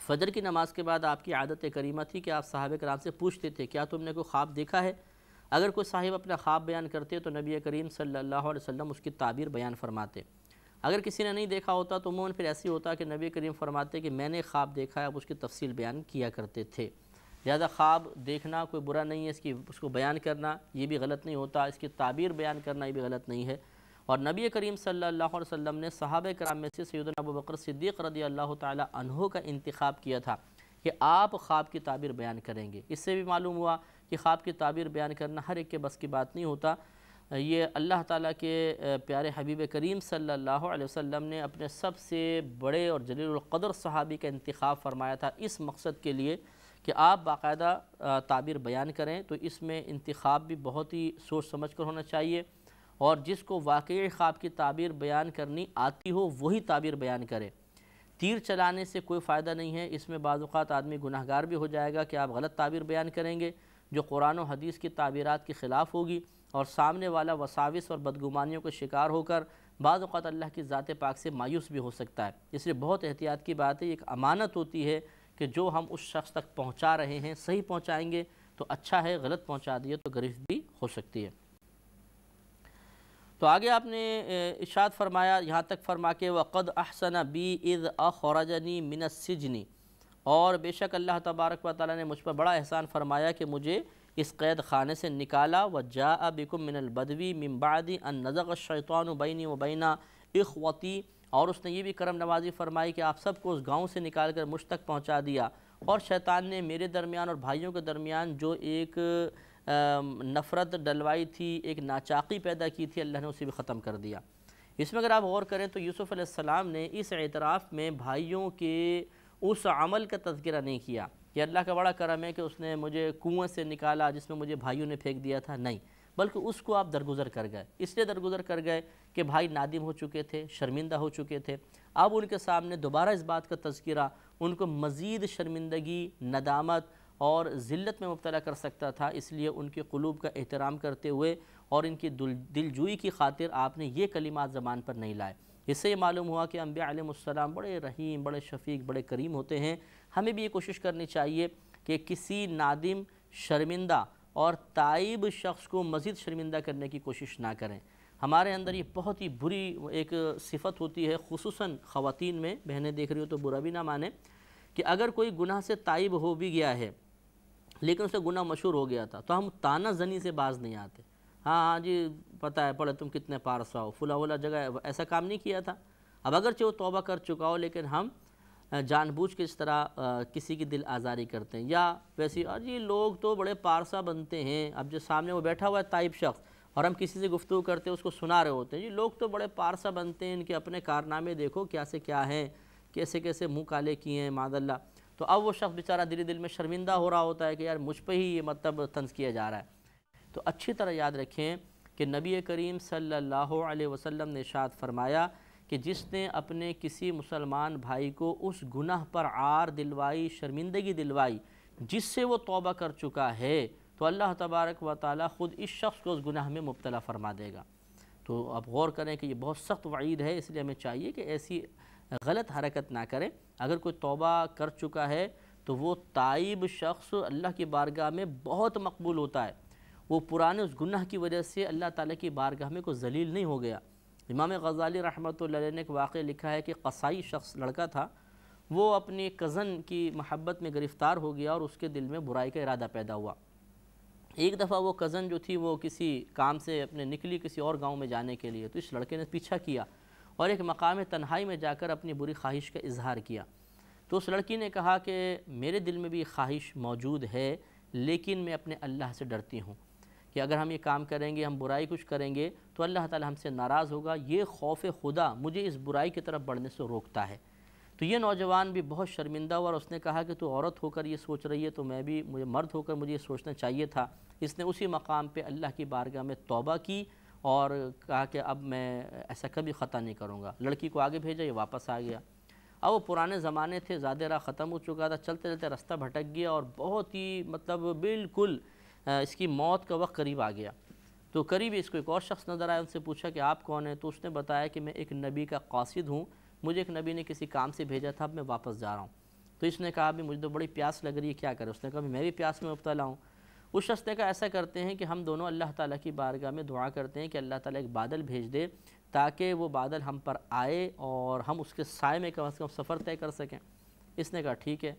فجر کی نماز کے بعد آپ کی عادت کریمہ تھی کہ آپ صحابہ کرام سے پوچھتے تھے کیا تم نے کوئی خواب دیکھا ہے؟ اگر کوئی صاحب اپنا خواب بیان کرتے تو نبی کریم صلی اللہ علیہ وسلم اس کی تعبیر بیان فرماتے۔ اگر کسی نے نہیں دیکھا ہوتا تو عموماً پھر ایسی ہوتا کہ نبی کریم فرماتے کہ میں نے خواب دیکھا ہے، اب اس کی تفصیل بیان کیا کرتے تھے۔ لہذا خواب دیکھنا کوئی برا نہیں ہے، اس کو بیان کرنا یہ بھی غلط نہیں ہوتا، اس کی تعبیر بیان کرنا یہ بھی غلط نہیں ہے۔ اور نبی کریم صلی اللہ علیہ وسلم نے صحابہ کرام میں سے سیدنا ابوبکر صدیق رضی اللہ تعالی عنہ کا انتخاب کیا تھا کہ آپ خواب کی تعبیر بیان کریں گے۔ اس سے بھی معلوم ہوا کہ خواب کی تعبیر بیان کرنا ہر ایک کے بس کی بات نہیں ہوتا۔ یہ اللہ تعالیٰ کے پیارے حبیب کریم صلی اللہ علیہ وسلم نے اپنے سب سے بڑے اور جلیل القدر صحابی کا انتخاب فرمایا تھا اس مقصد کے لیے کہ آپ باقاعدہ تعبیر بیان کریں۔ تو اس میں انتخاب بھی بہت ہی سوچ سمجھ کر ہونا چاہیے، اور جس کو واقعی خواب کی تعبیر بیان کرنی آتی ہو وہی تعبیر بیان کرے۔ تیر چلانے سے کوئی فائدہ نہیں ہے، اس میں بعض اوقات آدمی گناہگار بھی ہو جائے گا کہ آپ غلط تعبیر بیان کریں گے جو قرآن و حدیث کی تعبیرات کے خلاف ہوگی، اور سامنے والا وساوس اور بدگمانیوں کا شکار ہو کر بعض اوقات اللہ کی ذات پاک سے مایوس بھی ہو سکتا ہے۔ اس لیے بہت احتیاط کی بات ہے، ایک امانت ہوتی ہے کہ جو ہم اس شخص تک پہنچا رہے ہیں صحیح پہنچائیں گے تو اچھا ہے، غلط پہنچا دیے تو گرفت بھی ہو سکتی ہے۔ تو آگے آپ نے ارشاد فرمایا یہاں تک فرما کے وَقَدْ أَحْسَنَ بِي إِذْ أَخْرَجَنِي مِنَ السِّجْنِ، اور بے شک اللہ تبارک و تعالیٰ نے مجھ پر بڑا احسان فرمایا کہ مجھے اس قید خانے سے نکالا۔ وَجَاءَ بِكُم مِّنَ الْبَدْوِ مِن بَعْدِ أَن نَزَغَ الشَّيْطَانُ بَيْنِي وَبَيْنَ إِخْوَتِي، اور اس نے یہ بھی کرم نوازی فرمائی کہ آپ سب کو اس گاؤں سے نکال کر مجھ تک پہنچا دیا، اور شیطان نے میرے درمیان اور بھائیوں کے درمیان جو ایک نفرت ڈلوائی تھی، ایک ناچاقی پیدا کی تھی، اللہ نے اسے بھی ختم کر دیا۔ اس میں اگر آپ غور کریں تو یوسف علیہ السلام نے اس اعتراف میں بھائیوں کے اس عمل کا تذکرہ نہیں کیا کہ اللہ کا بڑا کرم ہے کہ اس نے مجھے کنویں سے نکالا جس میں مجھے بھائیوں نے پھینک دیا تھا، نہیں، بلکہ اس کو آپ درگزر کر گئے۔ اس لیے درگزر کر گئے کہ بھائی نادم ہو چکے تھے، شرمندہ ہو چکے تھے، اب ان کے سامنے دوبارہ اس بات کا تذکرہ ان کو مزید شرمندگی، ندامت اور ذلت میں مبتلا کر سکتا تھا، اس لیے ان کے قلوب کا احترام کرتے ہوئے اور ان کی دلجوئی کی خاطر آپ نے یہ کلمات زبان پر نہیں لائے۔ اس سے یہ معلوم ہوا کہ انبیاء علیہ السلام بڑے رحیم، بڑے شفیق، بڑے کریم ہوتے ہیں۔ ہمیں بھی یہ کوشش کرنی چاہیے کہ کسی نادم، شرمندہ اور تائب شخص کو مزید شرمندہ کرنے کی کوشش نہ کریں۔ ہمارے اندر یہ بہت ہی بری ایک صفت ہوتی ہے، خصوصاً خواتین میں، بہنیں دیکھ رہی ہو تو برا بھی نہ مانیں، کہ اگر کوئی گناہ سے تائب ہو بھی گیا ہے لیکن اسے گناہ مشہور ہو گیا تھا تو ہم تانا زنی سے باز نہیں آتے۔ ہاں جی پتہ ہے، پڑھے تم کتنے پارسا ہو، فلاں جگہ ایسا کام نہیں کیا تھا۔ اب اگرچہ وہ توبہ کر چکا ہو لیکن ہم جان بوجھ کے اس طرح کسی کی دل آزاری کرتے ہیں، یا ویسی جی لوگ تو بڑے پارسا بنتے ہیں۔ اب جو سامنے وہ بیٹھا ہوا ہے تائب شخص اور ہم کسی سے گفتگو کرتے ہیں، اس کو سنا رہے ہوتے ہیں، جی لوگ تو بڑے پارسا بنتے ہیں، ان کے اپنے کارنامے دیکھو کیا سے کیا ہیں، کیسے کیسے منہ کالے کیے ہیں معاذ اللہ۔ تو اب وہ شخص بیچارہ دل میں شرمندہ ہو رہا ہوتا ہے کہ یار مجھ پہ ہی یہ مطلب طنز کیا جا رہا ہے۔ تو اچھی طرح یاد رکھیں کہ نبی کریم صلی اللہ علیہ وسلم نے ارشاد فرمایا کہ جس نے اپنے کسی مسلمان بھائی کو اس گناہ پر عار دلوائی، شرمندگی دلوائی جس سے وہ توبہ کر چکا ہے، تو اللہ تبارک و تعالیٰ خود اس شخص کو اس گناہ میں مبتلا فرما دے گا۔ تو اب غور کریں کہ یہ بہت سخت وعید ہے، اس لیے ہمیں چاہیے کہ ایسی غلط حرکت نہ کریں۔ اگر کوئی توبہ کر چکا ہے تو وہ تائب شخص اللہ کی بارگاہ میں بہت مقبول ہوتا ہے، وہ پرانے اس گناہ کی وجہ سے اللہ تعالیٰ کی بارگاہ میں کوئی ذلیل نہیں ہو گیا۔ امام غزالی رحمۃ اللہ علیہ نے ایک واقعہ لکھا ہے کہ قصائی شخص لڑکا تھا، وہ اپنی کزن کی محبت میں گرفتار ہو گیا اور اس کے دل میں برائی کا ارادہ پیدا ہوا۔ ایک دفعہ وہ کزن جو تھی وہ کسی کام سے اپنے نکلی کسی اور گاؤں میں جانے کے لیے، تو اس لڑکے نے پیچھا کیا اور ایک مقام تنہائی میں جا کر اپنی بری خواہش کا اظہار کیا۔ تو اس لڑکی نے کہا کہ میرے دل میں بھی خواہش موجود ہے لیکن میں اپنے اللہ سے ڈرتی ہوں کہ اگر ہم یہ کام کریں گے، ہم برائی کچھ کریں گے تو اللہ تعالی ہم سے ناراض ہوگا، یہ خوف خدا مجھے اس برائی کی طرف بڑھنے سے روکتا ہے۔ تو یہ نوجوان بھی بہت شرمندہ ہوا اور اس نے کہا کہ تو عورت ہو کر یہ سوچ رہی ہے تو مجھے مرد ہو کر مجھے یہ سوچنا چاہیے تھا۔ اس نے اسی مقام پہ اللہ کی بارگاہ میں توبہ کی اور کہا کہ اب میں ایسا کبھی خطا نہیں کروں گا۔ لڑکی کو آگے بھیجا، یہ واپس آ گیا۔ اب وہ پرانے زمانے تھے، زیادہ راہ ختم ہو چکا تھا، چلتے چلتے راستہ بھٹک گیا اور بہت ہی بالکل اس کی موت کا وقت قریب آ گیا۔ تو قریب اس کو ایک اور شخص نظر آیا، ان سے پوچھا کہ آپ کون ہیں؟ تو اس نے بتایا کہ میں ایک نبی کا قاصد ہوں، مجھے ایک نبی نے کسی کام سے بھیجا تھا، اب میں واپس جا رہا ہوں۔ تو اس نے کہا بھی مجھے تو بڑی پیاس لگ رہی ہے، کیا کرے؟ اس نے کہا بھی میں بھی پیاس میں مبتلا ہوں۔ اس شخص نے کہا ایسا کرتے ہیں کہ ہم دونوں اللہ تعالیٰ کی بارگاہ میں دعا کرتے ہیں کہ اللہ تعالیٰ ایک بادل بھیج دے تاکہ وہ بادل ہم پر آئے اور ہم اس کے سائے میں کم از کم سفر طے کر سکیں۔ اس نے کہا ٹھیک ہے۔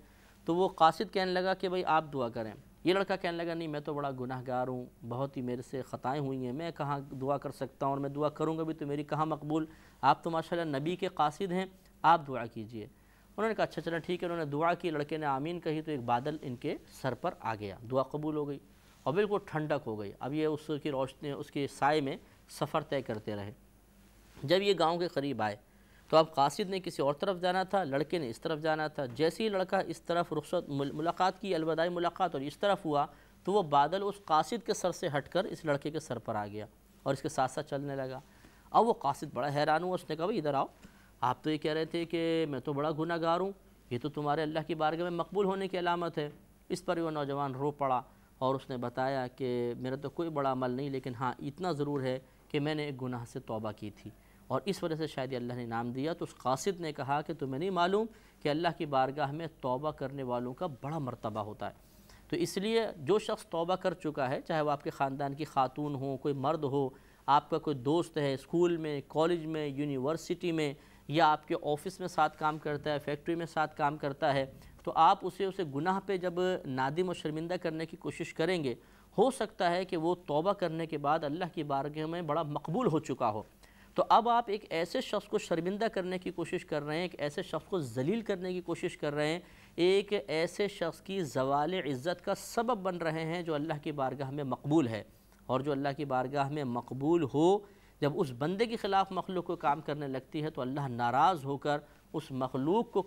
تو وہ قاصد کہنے لگا کہ بھئی آپ دعا کریں۔ یہ لڑکا کہنے لگا نہیں، میں تو بڑا گناہ گار ہوں، بہت ہی میرے سے خطائیں ہوئی ہیں، میں کہاں دعا کر سکتا ہوں، اور میں دعا کروں گا بھی تو میری کہاں مقبول، آپ تو ماشاءاللہ نبی کے قاصد ہیں، آپ دعا کیجئے۔ انہوں نے کہا اچھا چلیں ٹھیک ہے۔ انہوں نے دعا کی، لڑکے نے آمین کہی تو ایک بادل ان کے سر پر آ گیا، دعا قبول ہو گئی اور بالکل ٹھنڈک ہو گئی۔ اب یہ اس کی روشنی، اس کے سائے میں سفر طے کرتے رہے۔ جب یہ گاؤں کے قریب آئے تو اب قاصد نے کسی اور طرف جانا تھا، لڑکے نے اس طرف جانا تھا۔ جیسے ہی لڑکا اس طرف رخصت ملاقات کی، الوداعی ملاقات، اور اس طرف ہوا تو وہ بادل اس قاصد کے سر سے ہٹ کر اس لڑکے کے سر پر آ گیا اور اس کے ساتھ ساتھ چلنے لگا۔ اب وہ قاصد بڑا حیران ہوا، اس نے کہا بھئی ادھر آؤ، آپ تو یہ کہہ رہے تھے کہ میں تو بڑا گناہ گار ہوں، یہ تو تمہارے اللہ کی بارگاہ میں مقبول ہونے کی علامت ہے۔ اس پر وہ نوجوان رو پڑا اور اس نے بتایا کہ میرا تو کوئی بڑا عمل نہیں، لیکن ہاں اتنا ضرور ہے کہ میں نے ایک گناہ سے توبہ کی تھی اور اس وجہ سے شاید اللہ نے انعام دیا۔ تو اس قاصد نے کہا کہ تمہیں نہیں معلوم کہ اللہ کی بارگاہ میں توبہ کرنے والوں کا بڑا مرتبہ ہوتا ہے۔ تو اس لیے جو شخص توبہ کر چکا ہے، چاہے وہ آپ کے خاندان کی خاتون ہو، کوئی مرد ہو، آپ کا کوئی دوست ہے اسکول میں، کالج میں، یونیورسٹی میں، یا آپ کے آفس میں ساتھ کام کرتا ہے، فیکٹری میں ساتھ کام کرتا ہے، تو آپ اسے گناہ پہ جب نادم و شرمندہ کرنے کی کوشش کریں گے، ہو سکتا ہے کہ وہ توبہ کرنے کے بعد اللہ کی بارگاہ میں بڑا مقبول ہو چکا ہو۔ تو اب آپ ایک ایسے شخص کو شرمندہ کرنے کی کوشش کر رہے ہیں، ایک ایسے شخص کو ذلیل کرنے کی کوشش کر رہے ہیں، ایک ایسے شخص کی زوال عزت کا سبب بن رہے ہیں جو اللہ کی بارگاہ میں مقبول ہے۔ اور جو اللہ کی بارگاہ میں مقبول ہو، جب اس بندے کے خلاف مخلوق کو کام کرنے لگتی ہے تو اللہ ناراض ہو کر اس مخلوق کو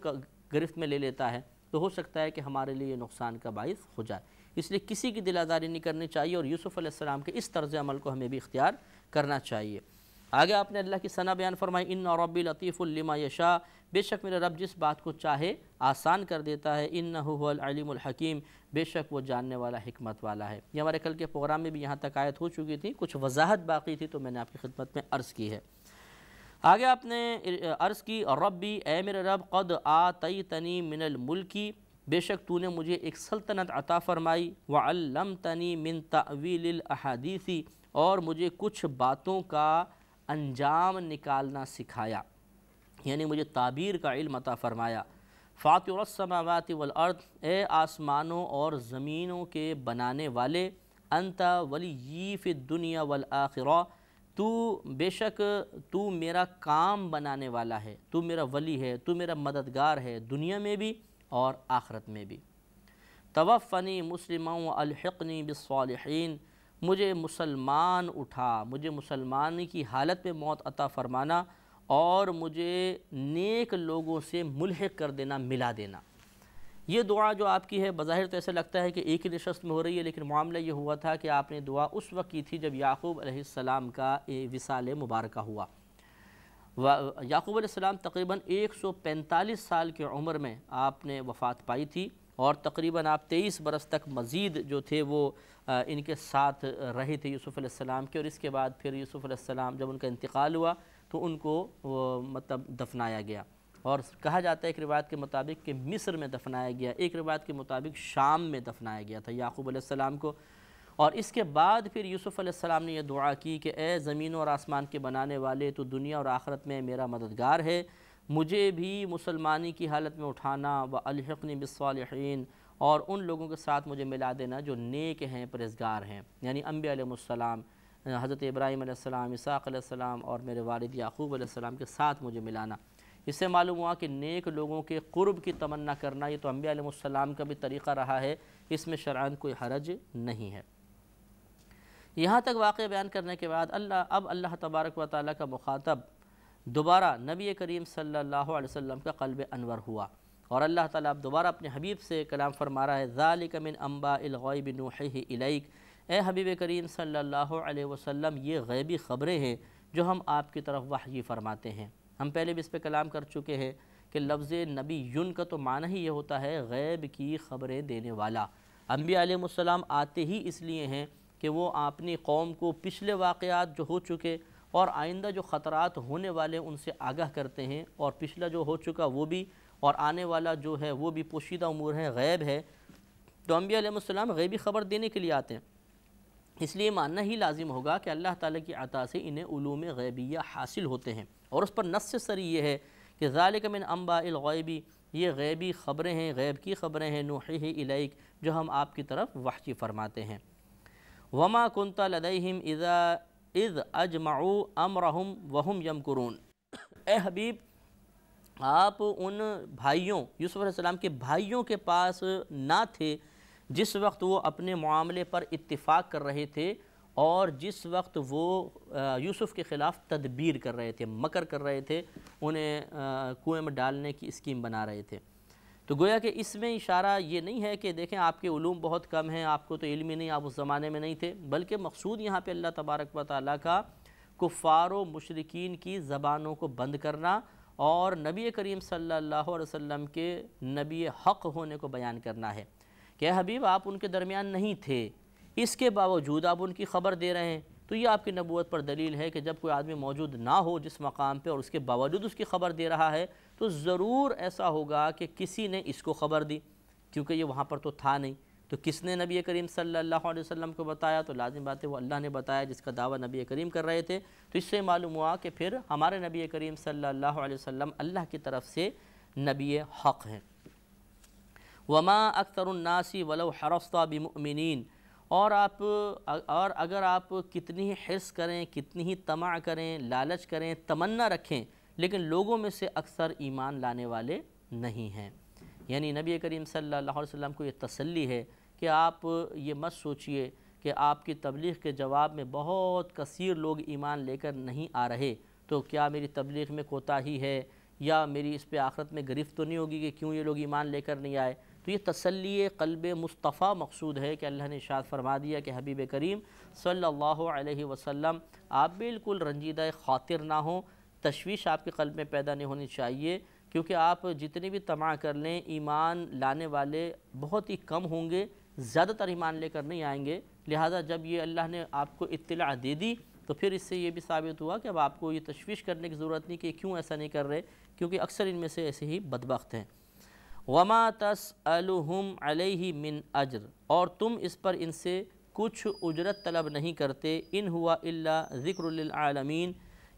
گرفت میں لے لیتا ہے، تو ہو سکتا ہے کہ ہمارے لیے یہ نقصان کا باعث ہو جائے۔ اس لیے کسی کی دل آزاری نہیں کرنی چاہیے اور یوسف علیہ السلام کے اس طرز عمل کو ہمیں بھی اختیار کرنا چاہیے۔ آگے آپ نے اللہ کی ثنا بیان فرمائی، ان ربی لطیف لما یشاء، بے شک میرے رب جس بات کو چاہے آسان کر دیتا ہے، انہ هو العلیم الحکیم، بے شک وہ جاننے والا حکمت والا ہے۔ یہ ہمارے کل کے پروگرام میں بھی یہاں تک آیت ہو چکی تھی، کچھ وضاحت باقی تھی تو میں نے آپ کی خدمت میں عرض کی ہے۔ آگے آپ نے عرض کی، ربی اے میرے رب، قد آتیتنی من الملکی، بے شک تو نے مجھے ایک سلطنت عطا فرمائی، وعلمتنی من تأویل الاحادیث، اور مجھے کچھ باتوں کا انجام نکالنا سکھایا، یعنی مجھے تعبیر کا علم عطا فرمایا۔ فاطر السماوات والارض، اے آسمانوں اور زمینوں کے بنانے والے، انت ولی فی الدنیا والآخرہ، تو بے شک تو میرا کام بنانے والا ہے، تو میرا ولی ہے، تو میرا مددگار ہے، دنیا میں بھی اور آخرت میں بھی۔ توفنی مسلما والحقنی بالصالحین، مجھے مسلمان اٹھا، مجھے مسلمانی کی حالت میں موت عطا فرمانا اور مجھے نیک لوگوں سے ملحق کر دینا، ملا دینا۔ یہ دعا جو آپ کی ہے بظاہر تو ایسے لگتا ہے کہ ایک ہی نشست میں ہو رہی ہے، لیکن معاملہ یہ ہوا تھا کہ آپ نے دعا اس وقت کی تھی جب یعقوب علیہ السلام کا وصال مبارکہ ہوا۔ یعقوب علیہ السلام تقریباً 145 سال کی عمر میں آپ نے وفات پائی تھی، اور تقریباً آپ 23 برس تک مزید جو تھے وہ ان کے ساتھ رہے تھے یوسف علیہ السلام کے، اور اس کے بعد پھر یوسف علیہ السلام جب ان کا انتقال ہوا تو ان کو مطلب دفنایا گیا، اور کہا جاتا ہے ایک روایت کے مطابق کہ مصر میں دفنایا گیا، ایک روایت کے مطابق شام میں دفنایا گیا تھا یعقوب علیہ السلام کو۔ اور اس کے بعد پھر یوسف علیہ السلام نے یہ دعا کی کہ اے زمین اور آسمان کے بنانے والے، تو دنیا اور آخرت میں میرا مددگار ہے، مجھے بھی مسلمانی کی حالت میں اٹھانا، وَأَلْحِقْنِي بِالصَّالِحِينَ، اور ان لوگوں کے ساتھ مجھے ملا دینا جو نیک ہیں، پرہیزگار ہیں، یعنی انبیاء علیہ السلام، حضرت ابراہیم علیہ السلام، اسحاق علیہ السلام اور میرے والد یعقوب علیہ السلام کے ساتھ مجھے ملانا۔ اس سے معلوم ہوا کہ نیک لوگوں کے قرب کی تمنا کرنا یہ تو انبیاء علیہ السلام کا بھی طریقہ رہا ہے، اس میں شرعاً کوئی حرج نہیں ہے۔ یہاں تک واقعہ بیان کرنے کے بعد اب اللہ تبارک و تعالیٰ کا مخاطب دوبارہ نبی کریم صلی اللہ علیہ وسلم کا قلب انور ہوا، اور اللہ تعالیٰ اب دوبارہ اپنے حبیب سے کلام فرما رہا ہے، ذَلِكَ مِنْ أَنْبَاءِ الْغَيْبِ نُوحِيهِ إِلَيْكَ، اے حبیب کریم صلی اللہ علیہ وسلم، یہ غیبی خبریں ہیں جو ہم آپ کی طرف وحی فرماتے ہیں۔ ہم پہلے بھی اس پہ کلام کر چکے ہیں کہ لفظ نبی یون کا تو معنی ہی یہ ہوتا ہے غیب کی خبریں دینے والا۔ انبیاء علیہ السلام آتے ہی اس لیے ہیں کہ وہ اپنی قوم کو پچھلے واقعات جو ہو چکے اور آئندہ جو خطرات ہونے والے ان سے آگاہ کرتے ہیں، اور پچھلا جو ہو چکا وہ بھی اور آنے والا جو ہے وہ بھی پوشیدہ امور ہے، غیب ہے، تو انبیاء علیہ السلام غیبی خبر دینے کے لیے آتے ہیں۔ اس لیے ماننا ہی لازم ہوگا کہ اللہ تعالیٰ کی عطا سے انہیں علوم غیبیہ حاصل ہوتے ہیں، اور اس پر نص سری یہ ہے کہ ذالک من انباء الغیب، یہ غیبی خبریں ہیں، غیب کی خبریں ہیں، نوحیہ الیک، جو ہم آپ کی طرف وحی فرماتے ہیں۔ وما کنت لدیہم اذ اجمعوا امرہم وہم یمکرون، اے حبیب آپ ان بھائیوں، یوسف علیہ السلام کے بھائیوں کے پاس نہ تھے جس وقت وہ اپنے معاملے پر اتفاق کر رہے تھے، اور جس وقت وہ یوسف کے خلاف تدبیر کر رہے تھے، مکر کر رہے تھے، انہیں کنویں میں ڈالنے کی اسکیم بنا رہے تھے۔ تو گویا کہ اس میں اشارہ یہ نہیں ہے کہ دیکھیں آپ کے علوم بہت کم ہیں، آپ کو تو علم ہی نہیں، آپ اس زمانے میں نہیں تھے، بلکہ مقصود یہاں پہ اللہ تبارک و تعالیٰ کا کفار و مشرکین کی زبانوں کو بند کرنا اور نبی کریم صلی اللہ علیہ وسلم کے نبی حق ہونے کو بیان کرنا ہے کہ حبیب آپ ان کے درمیان نہیں تھے، اس کے باوجود آپ ان کی خبر دے رہے ہیں، تو یہ آپ کی نبوت پر دلیل ہے کہ جب کوئی آدمی موجود نہ ہو جس مقام پہ اور اس کے باوجود اس کی خبر دے رہا ہے تو ضرور ایسا ہوگا کہ کسی نے اس کو خبر دی، کیونکہ یہ وہاں پر تو تھا نہیں۔ تو کس نے نبی کریم صلی اللہ علیہ وسلم کو بتایا؟ تو لازم بات ہے وہ اللہ نے بتایا جس کا دعویٰ نبی کریم کر رہے تھے۔ تو اس سے معلوم ہوا کہ پھر ہمارے نبی کریم صلی اللہ علیہ وسلم اللہ کی طرف سے نبی حق ہیں۔ وما اکثر الناس ولو حرصت بمؤمنین، اور اگر آپ کتنی ہی حرص کریں، کتنی ہی طمع کریں، لالچ کریں، تمنا رکھیں، لیکن لوگوں میں سے اکثر ایمان لانے والے نہیں ہیں۔ یعنی نبی کریم صلی اللہ علیہ وسلم کو یہ تسلی ہے کہ آپ یہ مت سوچئے کہ آپ کی تبلیغ کے جواب میں بہت کثیر لوگ ایمان لے کر نہیں آ رہے تو کیا میری تبلیغ میں کوتاہی ہے، یا میری اس پہ آخرت میں گرفت تو نہیں ہوگی کہ کیوں یہ لوگ ایمان لے کر نہیں آئے۔ تو یہ تسلی قلب مصطفیٰ مقصود ہے کہ اللہ نے ارشاد فرما دیا کہ حبیب کریم صلی اللہ علیہ وسلم آپ بالکل رنجیدہ خاطر نہ ہوں، تشویش آپ کے قلب میں پیدا نہیں ہونی چاہیے، کیونکہ آپ جتنی بھی طمع کر لیں ایمان لانے والے بہت ہی کم ہوں گے، زیادہ تر ایمان لے کر نہیں آئیں گے۔ لہٰذا جب یہ اللہ نے آپ کو اطلاع دے دی تو پھر اس سے یہ بھی ثابت ہوا کہ اب آپ کو یہ تشویش کرنے کی ضرورت نہیں کہ کیوں ایسا نہیں کر رہے، کیونکہ اکثر ان میں سے ایسے ہی بدبخت ہیں۔ وما تسألهم علیہ من اجر، اور تم اس پر ان سے کچھ اجرت طلب نہیں کرتے، ان ہوا الا ذکر للعالمین،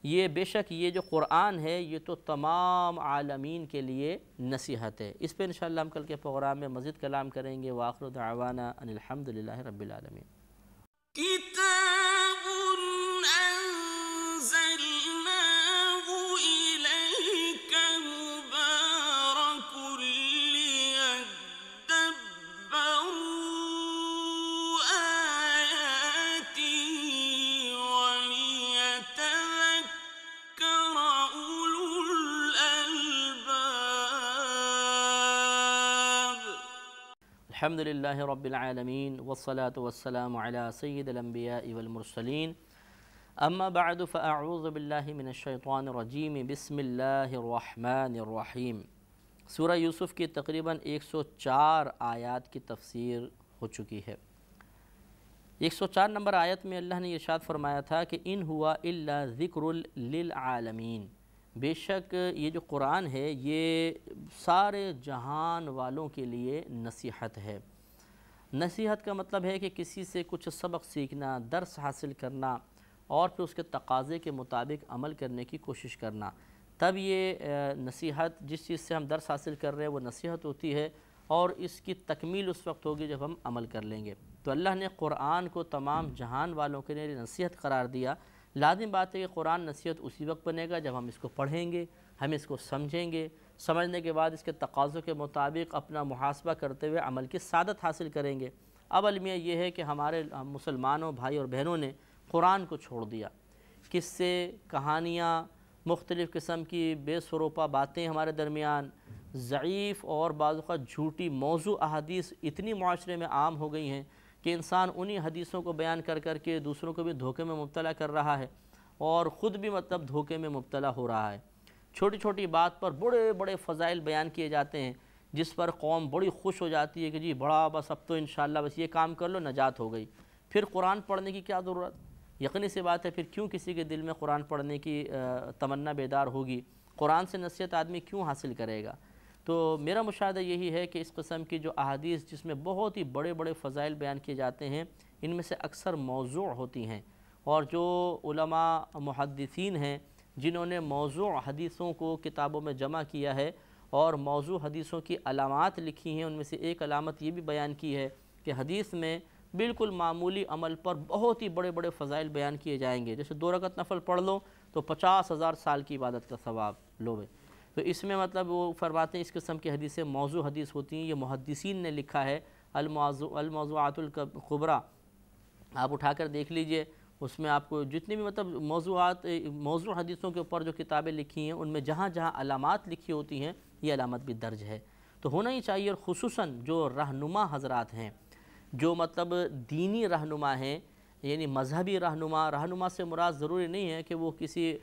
یہ بے شک یہ جو قرآن ہے یہ تو تمام عالمین کے لیے نصیحت ہے۔ اس پہ انشاءاللہ ہم کل کے پروگرام میں مزید کلام کریں گے۔ وآخر دعوانا ان الحمدللہ رب العالمین۔ کتاب انزلناه الیک مبارک لیدبروا آیاته وليتذكر أولو الألباب۔ الحمدللہ رب العالمین والصلاة والسلام علی سید الانبیاء والمرسلین، اما بعد فاعوذ باللہ من الشیطان الرجیم، بسم اللہ الرحمن الرحیم۔ سورہ یوسف کی تقریباً 104 آیات کی تفسیر ہو چکی ہے۔ 104 نمبر آیت میں اللہ نے ارشاد فرمایا تھا کہ ان ہوا الا ذکر للعالمین، بے شک یہ جو قرآن ہے یہ سارے جہان والوں کے لیے نصیحت ہے۔ نصیحت کا مطلب ہے کہ کسی سے کچھ سبق سیکھنا، درس حاصل کرنا اور پھر اس کے تقاضے کے مطابق عمل کرنے کی کوشش کرنا، تب یہ نصیحت، جس چیز سے ہم درس حاصل کر رہے ہیں وہ نصیحت ہوتی ہے، اور اس کی تکمیل اس وقت ہوگی جب ہم عمل کر لیں گے۔ تو اللہ نے قرآن کو تمام جہان والوں کے لیے نصیحت قرار دیا۔ لازم بات ہے کہ قرآن نصیحت اسی وقت بنے گا جب ہم اس کو پڑھیں گے، ہم اس کو سمجھیں گے، سمجھنے کے بعد اس کے تقاضوں کے مطابق اپنا محاسبہ کرتے ہوئے عمل کی سعادت حاصل کریں گے۔ اب المیہ یہ ہے کہ ہمارے مسلمانوں بھائی اور بہنوں نے قرآن کو چھوڑ دیا، قصے، کہانیاں، مختلف قسم کی بے سروپا باتیں ہمارے درمیان، ضعیف اور بعض اوقات جھوٹی موضوع احادیث اتنی معاشرے میں عام ہو گئی ہیں کہ انسان انہی حدیثوں کو بیان کر کر کے دوسروں کو بھی دھوکے میں مبتلا کر رہا ہے اور خود بھی دھوکے میں مبتلا ہو رہا ہے۔ چھوٹی چھوٹی بات پر بڑے بڑے فضائل بیان کیے جاتے ہیں جس پر قوم بڑی خوش ہو جاتی ہے کہ جی بڑا، بس اب تو انشاءاللہ بس یہ کام کر لو نجات ہو گئی۔ پھر قرآن پڑھنے کی کیا ضرورت؟ یقینی سی بات ہے پھر کیوں کسی کے دل میں قرآن پڑھنے کی تمنا بیدار ہوگی؟ قرآن سے نصیحت آدمی کیوں حاصل کرے گا؟ تو میرا مشاہدہ یہی ہے کہ اس قسم کی جو احادیث جس میں بہت ہی بڑے بڑے فضائل بیان کیے جاتے ہیں، ان میں سے اکثر موضوع ہوتی ہیں، اور جو علماء محدثین ہیں جنہوں نے موضوع حدیثوں کو کتابوں میں جمع کیا ہے اور موضوع حدیثوں کی علامات لکھی ہیں، ان میں سے ایک علامت یہ بھی بیان کی ہے کہ حدیث میں بالکل معمولی عمل پر بہت ہی بڑے بڑے فضائل بیان کیے جائیں گے، جیسے 2 رکعت نفل پڑھ لو تو 50,000 سال کی عبادت کا ثواب لو گے۔ تو اس میں مطلب وہ فرماتے ہیں اس قسم کی حدیثیں موضوع حدیث ہوتی ہیں، یہ محدثین نے لکھا ہے، الموضوعات الکبریٰ آپ اٹھا کر دیکھ لیجئے، اس میں آپ کو جتنی بھی مطلب موضوع حدیثوں کے اوپر جو کتابیں لکھی ہیں ان میں جہاں جہاں علامات لکھی ہوتی ہیں یہ علامت بھی درج ہے۔ تو ہونا ہی چاہیے، اور خصوصاً جو رہنما حضرات ہیں، جو مطلب دینی رہنما ہیں، یعنی مذہبی رہنما سے مراد ضروری نہیں ہے کہ وہ کسی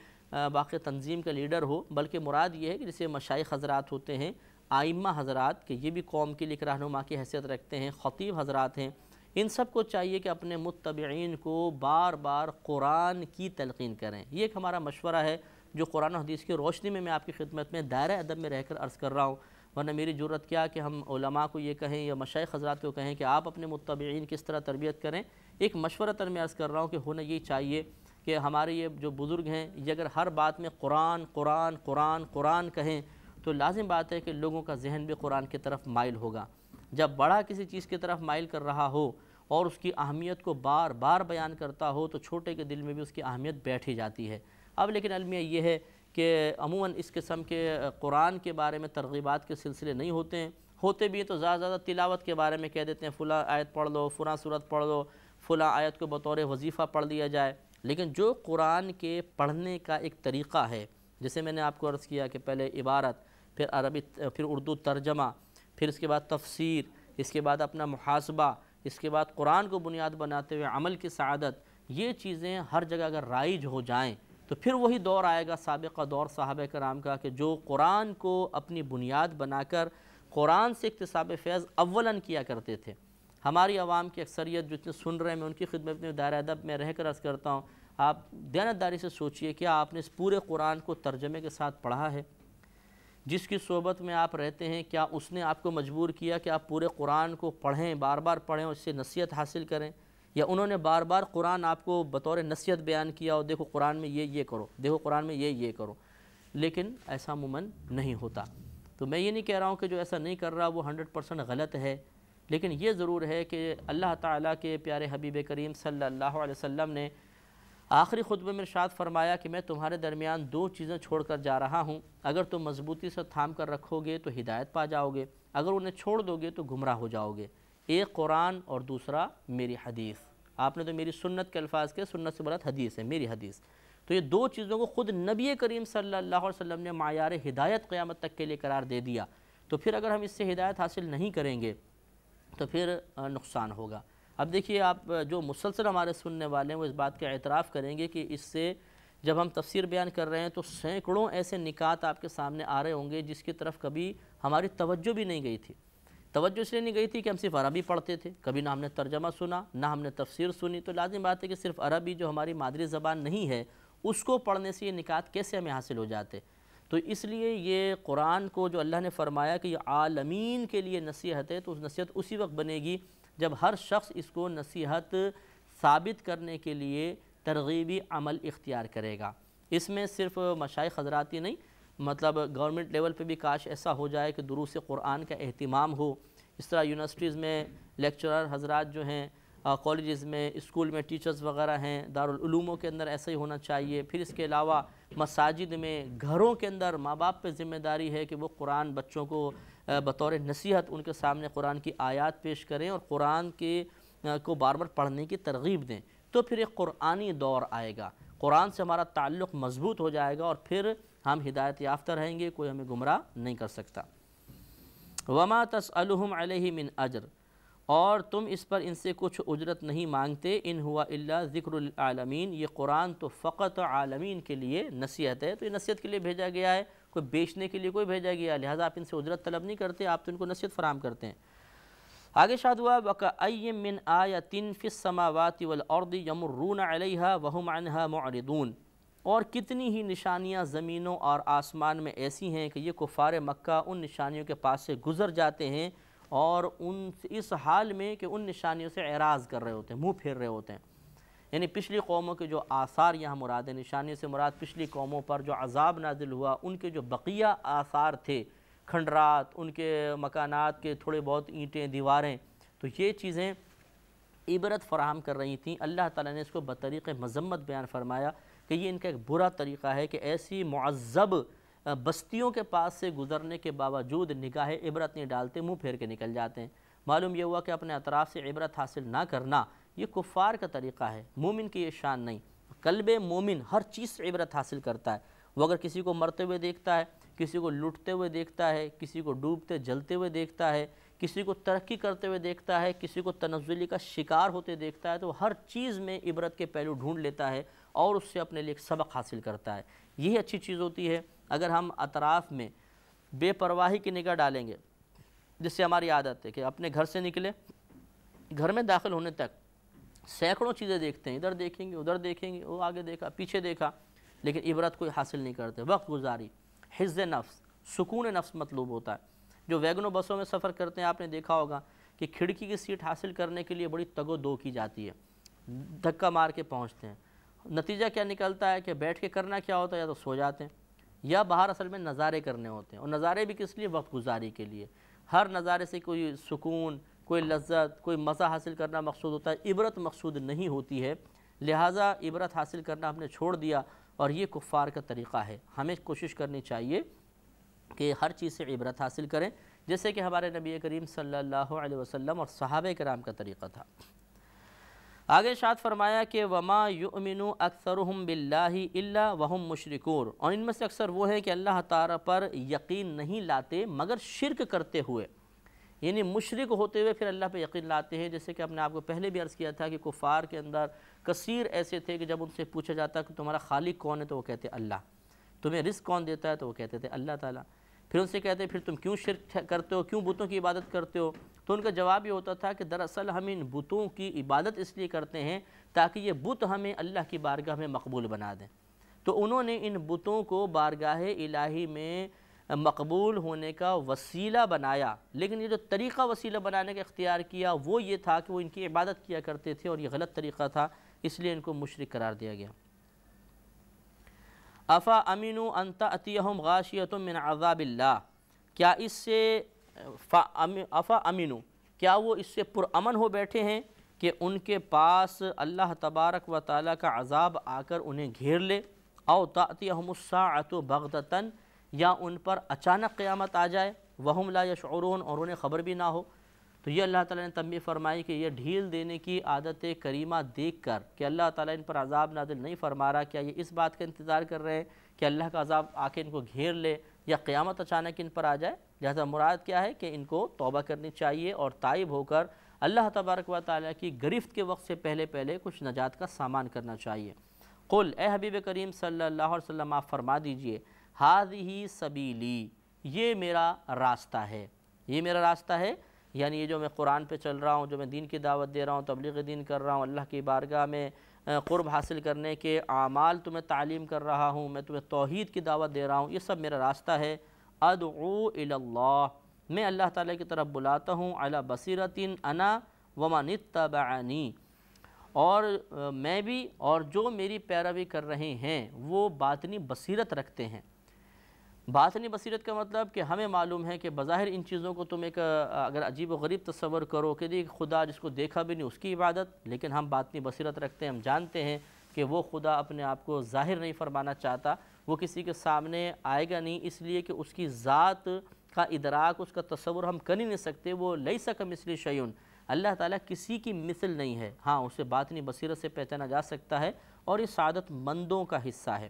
باقی تنظیم کا لیڈر ہو، بلکہ مراد یہ ہے کہ جیسے مشائخ حضرات ہوتے ہیں، آئمہ حضرات، کہ یہ بھی قوم کے لیے ایک رہنما کی حیثیت رکھتے ہیں، خطیب حضرات ہیں، ان سب کو چاہیے کہ اپنے متبعین کو بار بار قرآن کی تلقین کریں۔ یہ ایک ہمارا مشورہ ہے جو قرآن و حدیث کی روشنی میں آپ کی خدمت میں دائرہ ادب میں رہ کر عرض کر رہا ہوں، ورنہ میری جرت کیا کہ ہم علماء کو یہ کہیں یا مشائخ حضرات کو کہیں کہ آپ اپنے متبعین کس طرح تربیت کریں۔ ایک مشورتاً میں عرض کر رہا ہوں کہ ہونا یہ چاہیے کہ ہمارے یہ جو بزرگ ہیں یہ اگر ہر بات میں قرآن قرآن قرآن قرآن کہیں تو لازم بات ہے کہ لوگوں کا ذہن بھی قرآن کی طرف مائل ہوگا۔ جب بڑا کسی چیز کی طرف مائل کر رہا ہو اور اس کی اہمیت کو بار بار بیان کرتا ہو تو چھوٹے کے دل میں بھی اس کی اہمیت بیٹھ ہی جاتی ہے۔ اب لیکن المیہ یہ ہے کہ عموماً اس قسم کے قرآن کے بارے میں ترغیبات کے سلسلے نہیں ہوتے ہیں، ہوتے بھی ہیں تو زیادہ زیادہ تلاوت کے بارے میں کہہ دیتے ہیں فلاں آیت پڑھ لو، فلاں سورت پڑھ لو، فلاں آیت کو بطور وظیفہ پڑھ لیا جائے۔ لیکن جو قرآن کے پڑھنے کا ایک طریقہ ہے، جیسے میں نے آپ کو عرض کیا کہ پہلے عبارت، پھر عربی، پھر اردو ترجمہ، پھر اس کے بعد تفسیر، اس کے بعد اپنا محاسبہ، اس کے بعد قرآن کو بنیاد بناتے ہوئے عمل کی سعادت، یہ چیزیں ہر جگہ اگر رائج ہو جائیں تو پھر وہی دور آئے گا سابقہ دور صحابہ کرام کا کہ جو قرآن کو اپنی بنیاد بنا کر قرآن سے اکتساب فیض اولاً کیا کرتے تھے۔ ہماری عوام کی اکثریت جتنے سن رہے ہیں میں ان کی خدمت میں دائرہ ادب میں رہ کر عرض کرتا ہوں، آپ دیانتداری سے سوچئے کیا آپ نے اس پورے قرآن کو ترجمے کے ساتھ پڑھا ہے؟ جس کی صحبت میں آپ رہتے ہیں کیا اس نے آپ کو مجبور کیا کہ آپ پورے قرآن کو پڑھیں، بار بار پڑھیں اور اس سے نصیحت حاصل کریں، یا انہوں نے بار بار قرآن آپ کو بطور نصیحت بیان کیا اور دیکھو قرآن میں یہ کرو، دیکھو قرآن میں یہ کرو؟ لیکن ایسا عموماً نہیں ہوتا۔ تو میں یہ نہیں کہہ رہا ہوں کہ جو ایسا نہیں کر رہا وہ 100% غلط ہے، لیکن یہ ضرور ہے کہ اللہ تعالیٰ کے پیارے حبیب کریم صلی اللہ علیہ وسلم نے آخری خطبے میں ارشاد فرمایا کہ میں تمہارے درمیان 2 چیزیں چھوڑ کر جا رہا ہوں، اگر تم مضبوطی سے تھام کر رکھو گے تو ہدایت پا جاؤ گے، اگر انہیں چھوڑ دو گے تو گمراہ ہو جاؤ گے، ایک قرآن اور دوسرا میری حدیث۔ آپ نے تو میری سنت کے الفاظ کے، سنت سے مراد حدیث ہے، میری حدیث۔ تو یہ 2 چیزوں کو خود نبی کریم صلی اللہ علیہ وسلم نے معیار ہدایت قیامت تک کے لیے قرار دے دیا، تو پھر اگر ہم اس سے ہدایت حاصل نہیں کریں گے تو پھر نقصان ہوگا۔ اب دیکھیے آپ جو مسلسل ہمارے سننے والے ہیں وہ اس بات کا اعتراف کریں گے کہ اس سے جب ہم تفسیر بیان کر رہے ہیں تو سینکڑوں ایسے نکات آپ کے سامنے آ رہے ہوں گے جس کی طرف کبھی ہماری توجہ بھی نہیں گئی تھی۔ توجہ اس لیے نہیں گئی تھی کہ ہم صرف عربی پڑھتے تھے، کبھی نہ ہم نے ترجمہ سنا، نہ ہم نے تفسیر سنی، تو لازم بات ہے کہ صرف عربی جو ہماری مادری زبان نہیں ہے اس کو پڑھنے سے یہ نکات کیسے ہمیں حاصل ہو جاتے۔ تو اس لیے یہ قرآن کو جو اللہ نے فرمایا کہ یہ عالمین کے لیے نصیحت ہے، تو اس نصیحت اسی وقت بنے گی جب ہر شخص اس کو نصیحت ثابت کرنے کے لیے ترغیبی عمل اختیار کرے گا۔ اس میں صرف مشائخ حضرات ہی نہیں، مطلب گورنمنٹ لیول پہ بھی کاش ایسا ہو جائے کہ دروس قرآن کا اہتمام ہو۔ اس طرح یونیورسٹیز میں لیکچرر حضرات جو ہیں، کالجز میں، اسکول میں ٹیچرز وغیرہ ہیں، دارالعلوموں کے اندر ایسا ہی ہونا چاہیے۔ پھر اس کے علاوہ مساجد میں، گھروں کے اندر ماں باپ پہ ذمہ داری ہے کہ وہ قرآن بچوں کو بطور نصیحت ان کے سامنے قرآن کی آیات پیش کریں اور قرآن کو بار بار پڑھنے کی ترغیب دیں، تو پھر ایک قرآنی دور آئے گا، قرآن سے ہمارا تعلق مضبوط ہو جائے گا اور پھر ہم ہدایت یافتہ رہیں گے، کوئی ہمیں گمراہ نہیں کر سکتا۔ وَمَا تَسْأَلُهُمْ عَلَيْهِ مِنْ أَجْرٍ، اور تم اس پر ان سے کچھ اجرت نہیں مانگتے، ان ہوا الا ذکر للعالمین، یہ قرآن تو فقط عالمین کے لیے نصیحت ہے، تو یہ نصیحت کے لیے بھیجا گیا ہے، کوئی بیچنے کے لیے کوئی بھیجا گیا، لہٰذا آپ ان سے اجرت طلب نہیں کرتے، آپ تو ان کو نصیحت فراہم کرتے ہیں۔ آگے شاد ہوا وَكَأَيٍّ مِّنْ آيَةٍ فِي السَّمَاوَاتِ وَالْأَرْضِ يَمُرُّونَ عَلَيْهَا وَهُمْ عَنْهَا مُعْرِضُونَ، اور کتنی ہی نشانیاں زمینوں اور آسمان میں ایسی ہیں کہ یہ کفار مکہ ان نشانیوں کے پاس سے گزر جاتے ہیں اور اس حال میں کہ ان نشانیوں سے اعراض کر رہے ہوتے ہیں، منہ پھیر رہے ہوتے ہیں۔ یعنی پچھلی قوموں کے جو آثار یہاں مراد ہیں، نشانی سے مراد پچھلی قوموں پر جو عذاب نازل ہوا ان کے جو بقیہ آثار تھے، کھنڈرات، ان کے مکانات کے تھوڑے بہت اینٹیں، دیواریں، تو یہ چیزیں عبرت فراہم کر رہی تھیں۔ اللہ تعالیٰ نے اس کو بطریق مذمت بیان فرمایا کہ یہ ان کا ایک برا طریقہ ہے کہ ایسی معذب بستیوں کے پاس سے گزرنے کے باوجود نگاہ عبرت نہیں ڈالتے، منہ پھیر کے نکل جاتے ہیں۔ معلوم یہ ہوا کہ اپنے اطراف سے عبرت حاصل نہ کرنا یہ کفار کا طریقہ ہے، مومن کی یہ شان نہیں۔ قلب مومن ہر چیز سے عبرت حاصل کرتا ہے۔ وہ اگر کسی کو مرتے ہوئے دیکھتا ہے، کسی کو لٹتے ہوئے دیکھتا ہے، کسی کو ڈوبتے جلتے ہوئے دیکھتا ہے، کسی کو ترقی کرتے ہوئے دیکھتا ہے، کسی کو تنزلی کا شکار ہوتے دیکھتا ہے، تو ہر چیز میں عبرت کے پہلو ڈھونڈ لیتا ہے اور اس سے اپنے لیے ایک سبق حاصل کرتا ہے۔ یہی اچھی چیز ہوتی ہے۔ اگر ہم اطراف میں بے پرواہی کی نگاہ ڈالیں گے، جس سے ہماری عادت ہے کہ اپنے گھر سے نکلے، گھر میں داخل ہونے تک سینکڑوں چیزیں دیکھتے ہیں، ادھر دیکھیں گے، ادھر دیکھیں گے، وہ آگے دیکھا، پیچھے دیکھا، لیکن عبرت کوئی حاصل نہیں کرتے۔ وقت گزاری، حفظ نفس، سکون نفس مطلوب ہوتا ہے۔ جو ویگنوں بسوں میں سفر کرتے ہیں آپ نے دیکھا ہوگا کہ کھڑکی کی سیٹ حاصل کرنے کے لیے بڑی تگ و دو کی جاتی ہے، دھکا مار کے پہنچتے ہیں۔ نتیجہ کیا نکلتا ہے کہ بیٹھ کے کرنا کیا ہوتا ہے، یا تو سو جاتے ہیں یا باہر اصل میں نظارے کرنے ہوتے ہیں، اور نظارے بھی کس لیے؟ وقت گزاری کے لیے۔ ہر نظارے سے کوئی سکون، کوئی لذت، کوئی مزہ حاصل کرنا مقصود ہوتا ہے، عبرت مقصود نہیں ہوتی ہے۔ لہٰذا عبرت حاصل کرنا ہم نے چھوڑ دیا، اور یہ کفار کا طریقہ ہے۔ ہمیں کوشش کرنی چاہیے کہ ہر چیز سے عبرت حاصل کریں، جیسے کہ ہمارے نبی کریم صلی اللہ علیہ وسلم اور صحابہ کرام کا طریقہ تھا۔ آگے ارشاد فرمایا کہ وَمَا يُؤْمِنُ أَكْثَرُهُمْ بِاللَّهِ إِلَّا وَهُمْ مُشْرِكُونَ، اور ان میں سے اکثر وہ ہیں کہ اللہ تعالیٰ پر یقین نہیں لاتے مگر شرک کرتے ہوئے، یعنی مشرک ہوتے ہوئے پھر اللہ پہ یقین لاتے ہیں۔ جیسے کہ ہم نے آپ کو پہلے بھی عرض کیا تھا کہ کفار کے اندر کثیر ایسے تھے کہ جب ان سے پوچھا جاتا کہ تمہارا خالق کون ہے تو وہ کہتے اللہ، تمہیں رزق کون دیتا ہے تو وہ کہتے تھے اللہ تعالیٰ۔ پھر ان سے کہتے پھر تم کیوں شرک کرتے ہو، کیوں بتوں کی عبادت کرتے ہو؟ تو ان کا جواب یہ ہوتا تھا کہ دراصل ہم ان بتوں کی عبادت اس لیے کرتے ہیں تاکہ یہ بت ہمیں اللہ کی بارگاہ میں مقبول بنا دیں۔ تو انہوں نے ان بتوں کو بارگاہ الہی میں مقبول ہونے کا وسیلہ بنایا، لیکن یہ جو طریقہ وسیلہ بنانے کا اختیار کیا وہ یہ تھا کہ وہ ان کی عبادت کیا کرتے تھے، اور یہ غلط طریقہ تھا، اس لیے ان کو مشرک قرار دیا گیا۔ افا امینو ان تأتیہم غاشیۃ من عذاب اللہ، کیا اس سے افا امینو، کیا وہ اس سے پرامن ہو بیٹھے ہیں کہ ان کے پاس اللہ تبارک و تعالیٰ کا عذاب آ کر انہیں گھیر لے، او تأتیہم الساعۃ بغتۃ، یا ان پر اچانک قیامت آ جائے، وہم لا یشعرون، اور انہیں خبر بھی نہ ہو۔ تو یہ اللہ تعالیٰ نے تنبیہ فرمائی کہ یہ ڈھیل دینے کی عادت کریمہ دیکھ کر کہ اللہ تعالیٰ ان پر عذاب نازل نہیں فرما رہا، کیا یہ اس بات کا انتظار کر رہے ہیں کہ اللہ کا عذاب آ کے ان کو گھیر لے یا قیامت اچانک ان پر آ جائے؟ لہذا مراد کیا ہے کہ ان کو توبہ کرنی چاہیے اور تائب ہو کر اللہ تبارک و تعالیٰ کی گرفت کے وقت سے پہلے کچھ نجات کا سامان کرنا چاہیے۔ قل، اے حبیب کریم صلی اللہ علیہ وسلم آپ فرما دیجئے، ہذہ سبیلی، یہ میرا راستہ ہے، یہ میرا راستہ ہے، یعنی یہ جو میں قرآن پہ چل رہا ہوں، جو میں دین کی دعوت دے رہا ہوں، تبلیغ دین کر رہا ہوں، اللہ کی بارگاہ میں قرب حاصل کرنے کے اعمال تمہیں تعلیم کر رہا ہوں، میں تمہیں توحید کی دعوت دے رہا ہوں، یہ سب میرا راستہ ہے۔ ادعو الی اللہ، میں اللہ تعالیٰ کی طرف بلاتا ہوں، علی بصیرۃ انا ومن اتبعنی، اور میں بھی اور جو میری پیروی کر رہے ہیں وہ باطنی بصیرت رکھتے ہیں۔ باطنی بصیرت کا مطلب کہ ہمیں معلوم ہے کہ بظاہر ان چیزوں کو تم ایک اگر عجیب و غریب تصور کرو کہ دیکھ خدا جس کو دیکھا بھی نہیں اس کی عبادت، لیکن ہم باطنی بصیرت رکھتے ہیں، ہم جانتے ہیں کہ وہ خدا اپنے آپ کو ظاہر نہیں فرمانا چاہتا، وہ کسی کے سامنے آئے گا نہیں، اس لیے کہ اس کی ذات کا ادراک، اس کا تصور ہم کر ہی نہیں سکتے۔ وہ لیس کمثلہ شیء، اللہ تعالیٰ کسی کی مثل نہیں ہے، ہاں اسے باطنی بصیرت سے پہچانا جا سکتا ہے، اور یہ سعادت مندوں کا حصہ ہے۔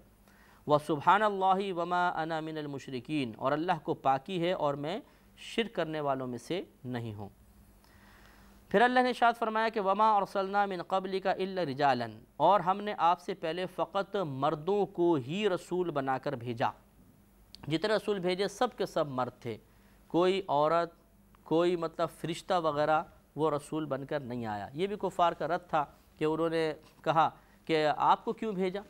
وَسُبْحَانَ اللَّهِ وَمَا أَنَا مِنَ الْمُشْرِكِينَ، اور اللہ کو پاکی ہے اور میں شرک کرنے والوں میں سے نہیں ہوں۔ پھر اللہ نے ارشاد فرمایا کہ وَمَا أَرْسَلْنَا مِن قَبْلِكَ إِلَّا رِجَالًا، اور ہم نے آپ سے پہلے فقط مردوں کو ہی رسول بنا کر بھیجا۔ جتنے رسول بھیجے سب کے سب مرد تھے، کوئی عورت، کوئی مطلب فرشتہ وغیرہ وہ رسول بن کر نہیں آیا۔ یہ بھی کفار کا رد تھا کہ انہوں نے کہا کہ آپ کو کیوں بھیجا،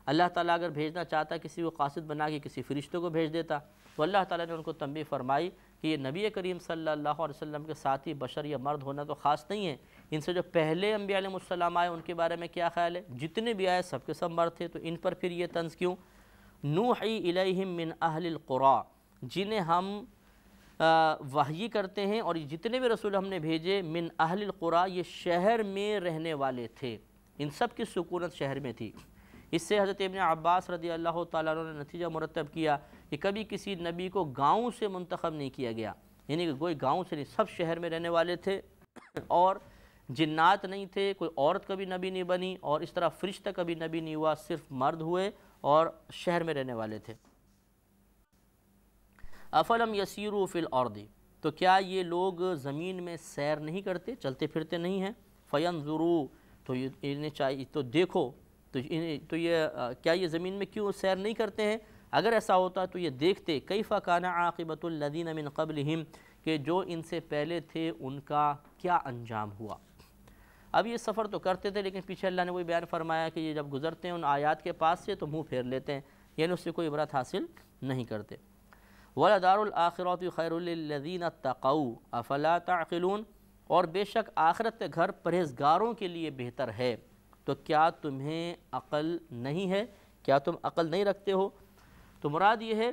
اللہ تعالیٰ اگر بھیجنا چاہتا کسی کو قاصد بنا کے کسی فرشتے کو بھیج دیتا، تو اللہ تعالیٰ نے ان کو تنبیہ فرمائی کہ یہ نبی کریم صلی اللہ علیہ وسلم کے ساتھی بشر یا مرد ہونا تو خاص نہیں ہے، ان سے جو پہلے انبیاء علیہ السلام آئے ان کے بارے میں کیا خیال ہے؟ جتنے بھی آئے سب کے سب مرد تھے، تو ان پر پھر یہ طنز کیوں؟ نوحی الیہم من اہل القرى، جنہیں ہم وحی کرتے ہیں، اور جتنے بھی رسول ہم نے بھیجے من اہل القرى، یہ شہر میں رہنے والے تھے، ان سب کی سکونت شہر میں تھی۔ اس سے حضرت ابن عباس رضی اللہ تعالیٰ عنہ نے نتیجہ مرتب کیا کہ کبھی کسی نبی کو گاؤں سے منتخب نہیں کیا گیا، یعنی کہ کوئی گاؤں سے نہیں، سب شہر میں رہنے والے تھے، اور جنات نہیں تھے، کوئی عورت کبھی نبی نہیں بنی، اور اس طرح فرشتہ کبھی نبی نہیں ہوا، صرف مرد ہوئے اور شہر میں رہنے والے تھے۔ افلم یسیروا فی الارض، تو کیا یہ لوگ زمین میں سیر نہیں کرتے، چلتے پھرتے نہیں ہیں؟ فینظروا، تو انہیں چاہیے تو دیکھو، تو یہ کیا یہ زمین میں کیوں سیر نہیں کرتے ہیں؟ اگر ایسا ہوتا تو یہ دیکھتے کیف کان عاقبۃ الذین من قبلہم، کہ جو ان سے پہلے تھے ان کا کیا انجام ہوا۔ اب یہ سفر تو کرتے تھے، لیکن پیچھے اللہ نے وہی بیان فرمایا کہ یہ جب گزرتے ہیں ان آیات کے پاس سے تو منہ پھیر لیتے ہیں، یعنی اس سے کوئی عبرت حاصل نہیں کرتے۔ وَلَدَارُ الْآخِرَةِ خَيْرٌ لِّلَّذِينَ اتَّقَوْا أَفَلَا تَعْقِلُونَ، اور بے شک آخرت کے گھر پرہیزگاروں کے لیے بہتر ہے، تو کیا تمہیں عقل نہیں ہے؟ کیا تم عقل نہیں رکھتے ہو؟ تو مراد یہ ہے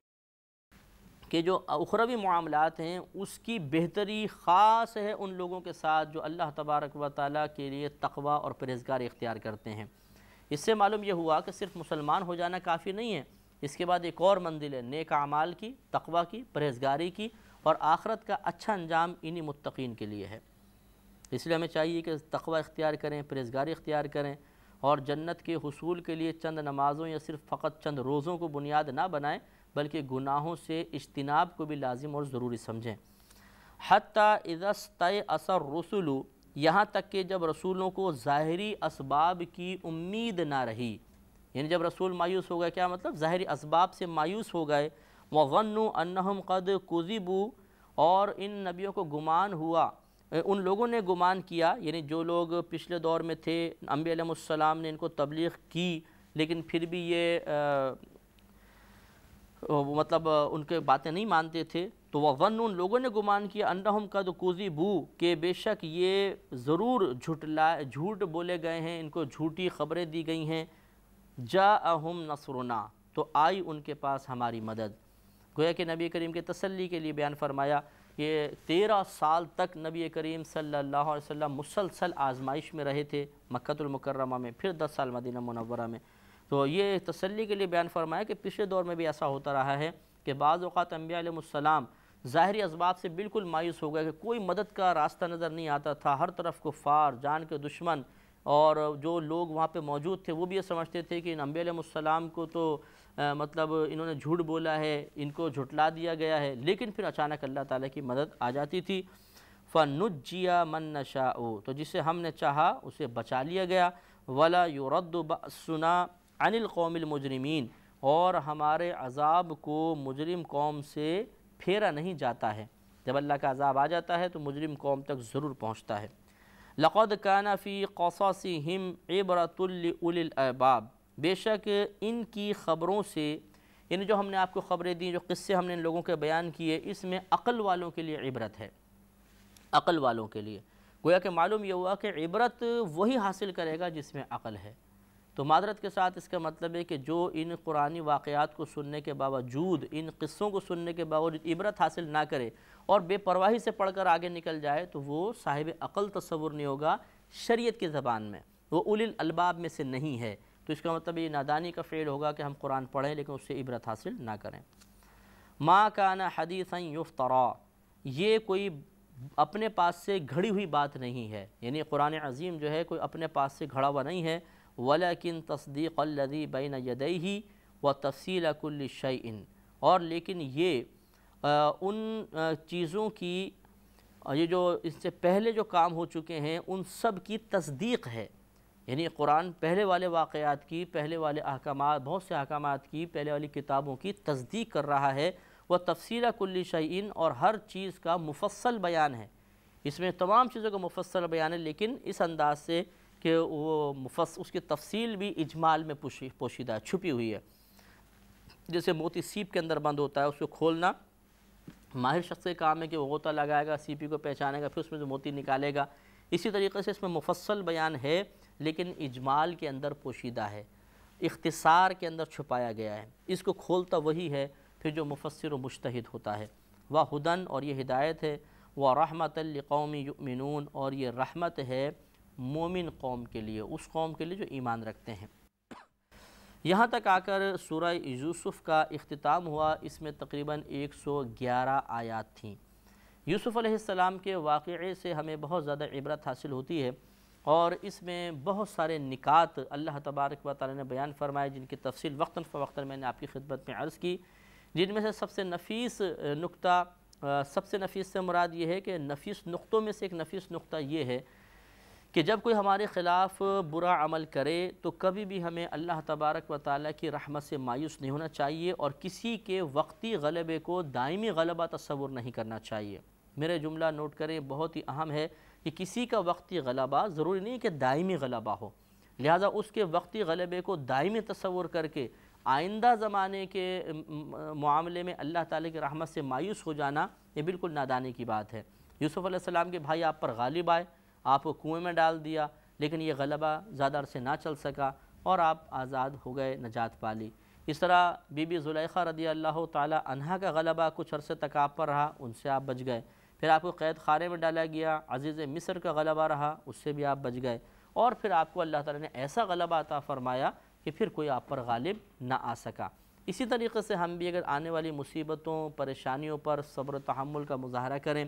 کہ جو اخروی معاملات ہیں اس کی بہتری خاص ہے ان لوگوں کے ساتھ جو اللہ تبارک و تعالیٰ کے لیے تقوی اور پرہیزگاری اختیار کرتے ہیں۔ اس سے معلوم یہ ہوا کہ صرف مسلمان ہو جانا کافی نہیں ہے، اس کے بعد ایک اور منزل ہے نیک اعمال کی، تقوی کی، پرہیزگاری کی، اور آخرت کا اچھا انجام انہی متقین کے لیے ہے۔ اس لیے ہمیں چاہیے کہ تقوی اختیار کریں، پرہیزگاری اختیار کریں، اور جنت کے حصول کے لیے چند نمازوں یا صرف فقط چند روزوں کو بنیاد نہ بنائیں، بلکہ گناہوں سے اجتناب کو بھی لازم اور ضروری سمجھیں۔ حتیٰ اذا استیأس الرسل، یہاں تک کہ جب رسولوں کو ظاہری اسباب کی امید نہ رہی، یعنی جب رسول مایوس ہو گئے، کیا مطلب؟ ظاہری اسباب سے مایوس ہو گئے۔ وَظَنُّوا أَنَّهُمْ قَدْ كُذِبُوا، اور ان نبیوں کو گمان ہوا، ان لوگوں نے گمان کیا، یعنی جو لوگ پچھلے دور میں تھے، انبیاء علیہ السلام نے ان کو تبلیغ کی، لیکن پھر بھی یہ مطلب ان کے باتیں نہیں مانتے تھے، تو وَظَنُّوا، ان لوگوں نے گمان کیا، أَنَّهُمْ قَدْ كُذِبُوا، کہ بے شک یہ ضرور جھوٹ بولے گئے ہیں، ان کو جھوٹی خبریں دی گئی ہیں۔ جاءہم نصرنا، تو آئی ان کے پاس ہماری مدد۔ گویا کہ نبی کریم کے تسلی کے لیے بیان فرمایا کہ 13 سال تک نبی کریم صلی اللہ علیہ وسلم مسلسل آزمائش میں رہے تھے مکۃ المکرمہ میں، پھر 10 سال مدینہ منورہ میں، تو یہ تسلی کے لیے بیان فرمایا کہ پچھلے دور میں بھی ایسا ہوتا رہا ہے کہ بعض اوقات انبیاء علیہ السلام ظاہری اسباب سے بالکل مایوس ہو گئے کہ کوئی مدد کا راستہ نظر نہیں آتا تھا، ہر طرف کفار، جان کے دشمن، اور جو لوگ وہاں پہ موجود تھے وہ بھی یہ سمجھتے تھے کہ ان انبیاء علیہ السلام کو تو مطلب انہوں نے جھوٹ بولا ہے، ان کو جھٹلا دیا گیا ہے، لیکن پھر اچانک اللہ تعالیٰ کی مدد آ جاتی تھی۔ فَنُجِّيَ مَن نَّشَاءُ، تو جسے ہم نے چاہا اسے بچا لیا گیا۔ وَلَا يُرَدُّ بَأْسُنَا عَنِ الْقَوْمِ الْمُجْرِمِينَ، اور ہمارے عذاب کو مجرم قوم سے پھیرا نہیں جاتا ہے، جب اللہ کا عذاب آ جاتا ہے تو مجرم قوم تک ضرور پہنچتا ہے۔ لَقَدْ كَانَ فِي قَصَصِهِمْ عِبْرَةٌ لِأُولِي الْأَلْبَابِ، بے شک ان کی خبروں سے، یعنی جو ہم نے آپ کو خبریں دیں، جو قصے ہم نے ان لوگوں کے بیان کیے، اس میں عقل والوں کے لیے عبرت ہے، عقل والوں کے لیے۔ گویا کہ معلوم یہ ہوا کہ عبرت وہی حاصل کرے گا جس میں عقل ہے۔ تو معذرت کے ساتھ اس کا مطلب ہے کہ جو ان قرآنی واقعات کو سننے کے باوجود، ان قصوں کو سننے کے باوجود عبرت حاصل نہ کرے اور بے پرواہی سے پڑھ کر آگے نکل جائے، تو وہ صاحب عقل تصور نہیں ہوگا شریعت کی زبان میں، وہ اولی الالباب میں سے نہیں ہے۔ تو اس کا مطلب یہ نادانی کا فعل ہوگا کہ ہم قرآن پڑھیں لیکن اس سے عبرت حاصل نہ کریں۔ ما کان حدیثا یفترا، یہ کوئی اپنے پاس سے گھڑی ہوئی بات نہیں ہے، یعنی قرآن عظیم جو ہے کوئی اپنے پاس سے گھڑا ہوا نہیں ہے۔ وَلَكِن تَصْدِيقَ الَّذِي بَيْنَ يَدَيْهِ وَتَفْصِيلَ كُلِّ شَيْءٍ، اور لیکن یہ ان چیزوں کی، یہ جو اس سے پہلے جو کام ہو چکے ہیں ان سب کی تصدیق ہے، یعنی قرآن پہلے والے واقعات کی، پہلے والے احکامات، بہت سے احکامات کی، پہلے والی کتابوں کی تصدیق کر رہا ہے۔ وَتَفْصِيلَ كُلِّ شَيْءٍ، اور ہر چیز کا مفصل بیان ہے، اس میں تمام چیزوں کا مفصل بیان ہے، لیکن اس انداز سے کہ وہ اس کی تفصیل بھی اجمال میں پوشیدہ ہے، چھپی ہوئی ہے۔ جیسے موتی سیپ کے اندر بند ہوتا ہے، اس کو کھولنا ماہر شخص کا کام ہے کہ وہ غوطہ لگائے گا، سیپی کو پہچانے گا، پھر اس میں سے موتی نکالے گا۔ اسی طریقے سے اس میں مفصل بیان ہے لیکن اجمال کے اندر پوشیدہ ہے، اختصار کے اندر چھپایا گیا ہے۔ اس کو کھولتا وہی ہے پھر جو مفسر و مجتہد ہوتا ہے۔ وَہُدًى، اور یہ ہدایت ہے، وَرَحْمَةً لِقَوْمٍ يُؤْمِنُونَ، اور یہ رحمت ہے مومن قوم کے لیے، اس قوم کے لیے جو ایمان رکھتے ہیں۔ یہاں تک آ کر سورہ یوسف کا اختتام ہوا۔ اس میں تقریباً 111 آیات تھیں۔ یوسف علیہ السلام کے واقعے سے ہمیں بہت زیادہ عبرت حاصل ہوتی ہے، اور اس میں بہت سارے نکات اللہ تبارک و تعالی نے بیان فرمائے، جن کی تفصیل وقتاً فوقتاً میں نے آپ کی خدمت میں عرض کی، جن میں سے سب سے نفیس نقطہ، سب سے نفیس سے مراد یہ ہے کہ نفیس نقطوں میں سے ایک نفیس نقطہ یہ ہے کہ جب کوئی ہمارے خلاف برا عمل کرے تو کبھی بھی ہمیں اللہ تبارک و تعالیٰ کی رحمت سے مایوس نہیں ہونا چاہیے، اور کسی کے وقتی غلبے کو دائمی غلبہ تصور نہیں کرنا چاہیے۔ میرے جملہ نوٹ کریں، بہت ہی اہم ہے کہ کسی کا وقتی غلبہ ضروری نہیں کہ دائمی غلبہ ہو، لہذا اس کے وقتی غلبے کو دائمی تصور کر کے آئندہ زمانے کے معاملے میں اللہ تعالیٰ کی رحمت سے مایوس ہو جانا یہ بالکل نادانی کی بات ہے۔ یوسف علیہ السلام کے بھائی آپ پر غالب آئے، آپ کو کنویں میں ڈال دیا، لیکن یہ غلبہ زیادہ عرصے نہ چل سکا اور آپ آزاد ہو گئے، نجات پالی۔ اس طرح بی بی زلیخا رضی اللہ تعالی عنہا کا غلبہ کچھ عرصے تک آپ پر رہا، ان سے آپ بچ گئے۔ پھر آپ کو قید خانے میں ڈالا گیا، عزیز مصر کا غلبہ رہا، اس سے بھی آپ بچ گئے، اور پھر آپ کو اللہ تعالیٰ نے ایسا غلبہ عطا فرمایا کہ پھر کوئی آپ پر غالب نہ آ سکا۔ اسی طریقے سے ہم بھی اگر آنے والی مصیبتوں، پریشانیوں پر صبر و تحمل کا مظاہرہ کریں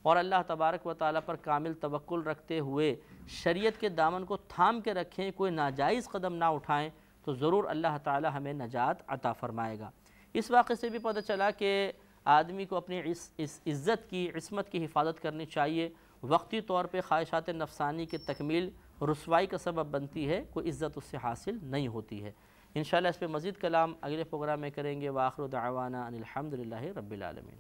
اور اللہ تبارک و تعالیٰ پر کامل توکل رکھتے ہوئے شریعت کے دامن کو تھام کے رکھیں، کوئی ناجائز قدم نہ اٹھائیں، تو ضرور اللہ تعالیٰ ہمیں نجات عطا فرمائے گا۔ اس واقعے سے بھی پتہ چلا کہ آدمی کو اپنی عزت کی، عصمت کی حفاظت کرنی چاہیے۔ وقتی طور پہ خواہشات نفسانی کی تکمیل رسوائی کا سبب بنتی ہے، کوئی عزت اس سے حاصل نہیں ہوتی ہے۔ انشاءاللہ اس پہ مزید کلام اگلے پروگرام میں کریں گے۔ وآخر دعوانا ان الحمدللہ رب العالمین۔